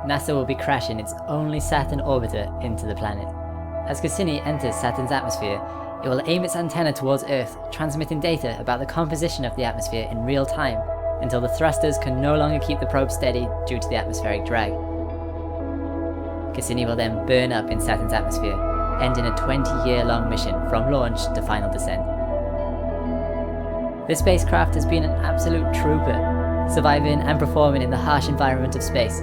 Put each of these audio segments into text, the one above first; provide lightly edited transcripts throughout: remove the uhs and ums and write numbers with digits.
NASA will be crashing its only Saturn orbiter into the planet. As Cassini enters Saturn's atmosphere, it will aim its antenna towards Earth, transmitting data about the composition of the atmosphere in real time, until the thrusters can no longer keep the probe steady due to the atmospheric drag. Cassini will then burn up in Saturn's atmosphere, ending a 20-year-long mission from launch to final descent. This spacecraft has been an absolute trooper, surviving and performing in the harsh environment of space,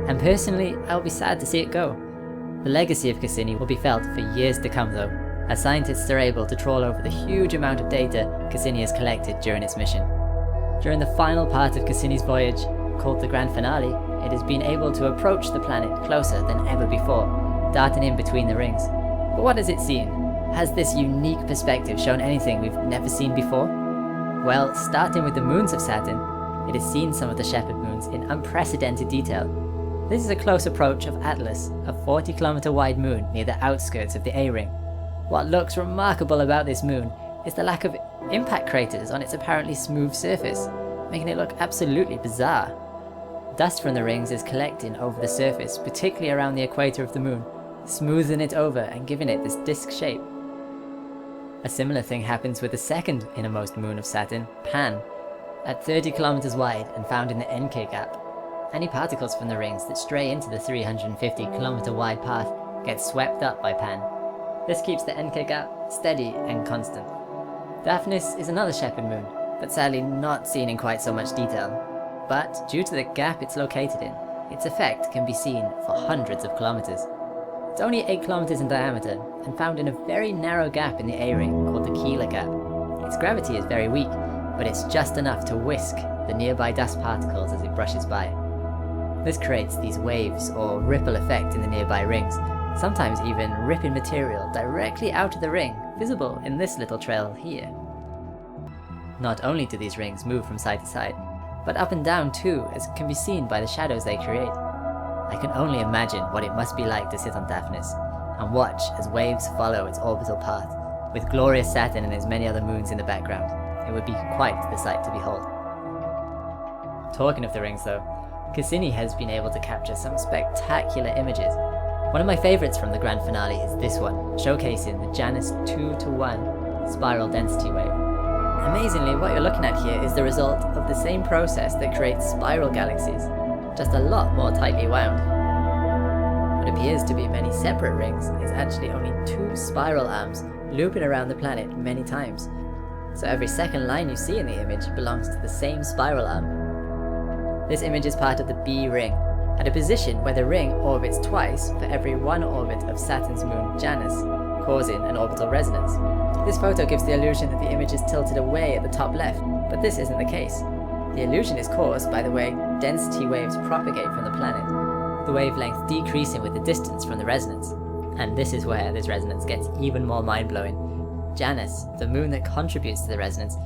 and personally, I'll be sad to see it go. The legacy of Cassini will be felt for years to come though, as scientists are able to trawl over the huge amount of data Cassini has collected during its mission. During the final part of Cassini's voyage, called the grand finale, it has been able to approach the planet closer than ever before, darting in between the rings. But what has it seen? Has this unique perspective shown anything we've never seen before? Well, starting with the moons of Saturn, it has seen some of the shepherd moons in unprecedented detail. This is a close approach of Atlas, a 40-kilometer wide moon near the outskirts of the A-ring. What looks remarkable about this moon is the lack of impact craters on its apparently smooth surface, making it look absolutely bizarre. Dust from the rings is collecting over the surface, particularly around the equator of the moon, smoothing it over and giving it this disc shape. A similar thing happens with the second innermost moon of Saturn, Pan. At 30 kilometers wide and found in the Encke gap, any particles from the rings that stray into the 350 kilometer wide path get swept up by Pan. This keeps the Encke gap steady and constant. Daphnis is another shepherd moon, but sadly not seen in quite so much detail. But due to the gap it's located in, its effect can be seen for hundreds of kilometers. It's only 8 kilometers in diameter and found in a very narrow gap in the A-ring called the Keeler gap. Its gravity is very weak, but it's just enough to whisk the nearby dust particles as it brushes by. This creates these waves or ripple effect in the nearby rings, sometimes even ripping material directly out of the ring, visible in this little trail here. Not only do these rings move from side to side, but up and down too, as can be seen by the shadows they create. I can only imagine what it must be like to sit on Daphnis and watch as waves follow its orbital path, with glorious Saturn and its many other moons in the background. It would be quite the sight to behold. Talking of the rings though, Cassini has been able to capture some spectacular images. One of my favourites from the grand finale is this one, showcasing the Janus 2-to-1 spiral density wave. Amazingly, what you're looking at here is the result of the same process that creates spiral galaxies, just a lot more tightly wound. What appears to be many separate rings is actually only 2 spiral arms looping around the planet many times. So every second line you see in the image belongs to the same spiral arm. This image is part of the B ring, at a position where the ring orbits twice for every one orbit of Saturn's moon Janus, causing an orbital resonance. This photo gives the illusion that the image is tilted away at the top left, but this isn't the case. The illusion is caused by the way density waves propagate from the planet, the wavelength decreasing with the distance from the resonance. And this is where this resonance gets even more mind-blowing. Janus, the moon that contributes to the resonance,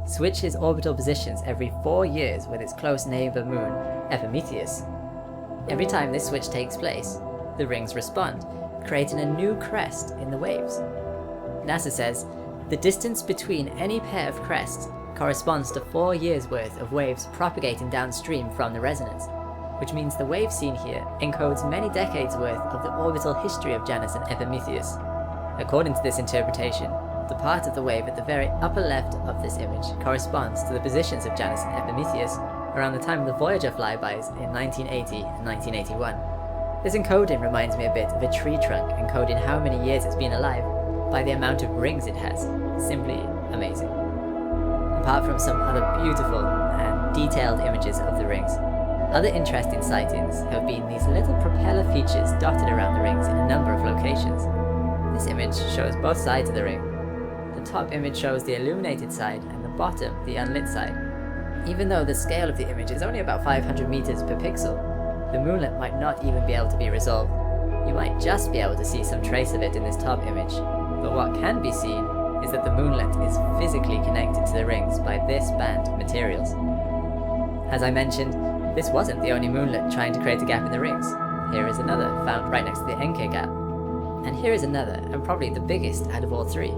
switches orbital positions every 4 years with its close neighbour moon, Epimetheus. Every time this switch takes place, the rings respond, creating a new crest in the waves. NASA says, the distance between any pair of crests corresponds to 4 years worth of waves propagating downstream from the resonance, which means the wave seen here encodes many decades worth of the orbital history of Janus and Epimetheus. According to this interpretation, the part of the wave at the very upper left of this image corresponds to the positions of Janus and Epimetheus around the time of the Voyager flybys in 1980 and 1981. This encoding reminds me a bit of a tree trunk encoding how many years it's been alive by the amount of rings it has. Simply amazing. Apart from some other beautiful and detailed images of the rings, other interesting sightings have been these little propeller features dotted around the rings in a number of locations. This image shows both sides of the ring. The top image shows the illuminated side and the bottom the unlit side. Even though the scale of the image is only about 500 meters per pixel, the moonlet might not even be able to be resolved. You might just be able to see some trace of it in this top image, but what can be seen is that the moonlet is physically connected to the rings by this band of materials. As I mentioned, this wasn't the only moonlet trying to create a gap in the rings. Here is another found right next to the Encke gap. And here is another, and probably the biggest out of all 3.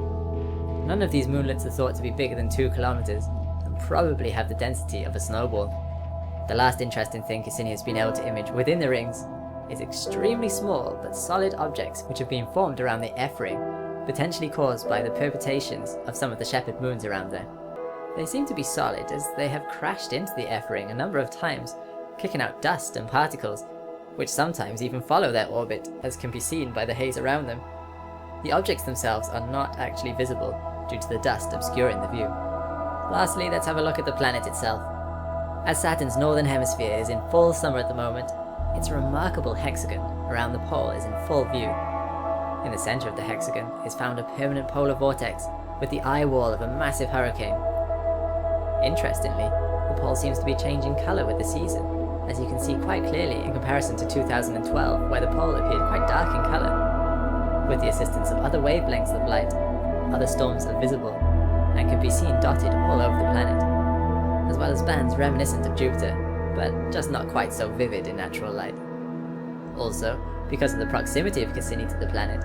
None of these moonlets are thought to be bigger than 2 kilometers, and probably have the density of a snowball. The last interesting thing Cassini has been able to image within the rings is extremely small but solid objects which have been formed around the F-ring, potentially caused by the perturbations of some of the shepherd moons around there. They seem to be solid as they have crashed into the F-ring a number of times, kicking out dust and particles, which sometimes even follow their orbit, as can be seen by the haze around them. The objects themselves are not actually visible due to the dust obscuring the view. Lastly, let's have a look at the planet itself. As Saturn's northern hemisphere is in full summer at the moment, its remarkable hexagon around the pole is in full view. In the centre of the hexagon is found a permanent polar vortex with the eye wall of a massive hurricane. Interestingly, the pole seems to be changing colour with the season, as you can see quite clearly in comparison to 2012, where the pole appeared quite dark in colour. With the assistance of other wavelengths of light, other storms are visible and can be seen dotted all over the planet, as well as bands reminiscent of Jupiter, but just not quite so vivid in natural light. Also, because of the proximity of Cassini to the planet,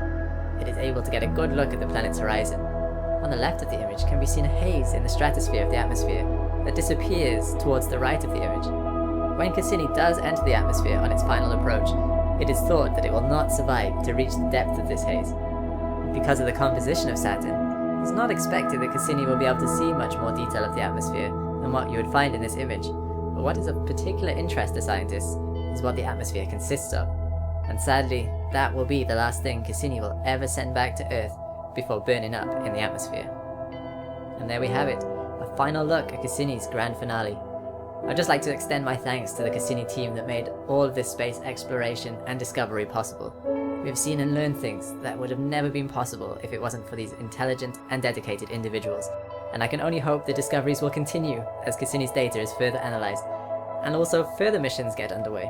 it is able to get a good look at the planet's horizon. On the left of the image can be seen a haze in the stratosphere of the atmosphere that disappears towards the right of the image. When Cassini does enter the atmosphere on its final approach, it is thought that it will not survive to reach the depth of this haze. Because of the composition of Saturn, it's not expected that Cassini will be able to see much more detail of the atmosphere than what you would find in this image, but what is of particular interest to scientists is what the atmosphere consists of, and sadly, that will be the last thing Cassini will ever send back to Earth before burning up in the atmosphere. And there we have it, a final look at Cassini's grand finale. I'd just like to extend my thanks to the Cassini team that made all of this space exploration and discovery possible. We have seen and learned things that would have never been possible if it wasn't for these intelligent and dedicated individuals, and I can only hope the discoveries will continue as Cassini's data is further analysed, and also further missions get underway.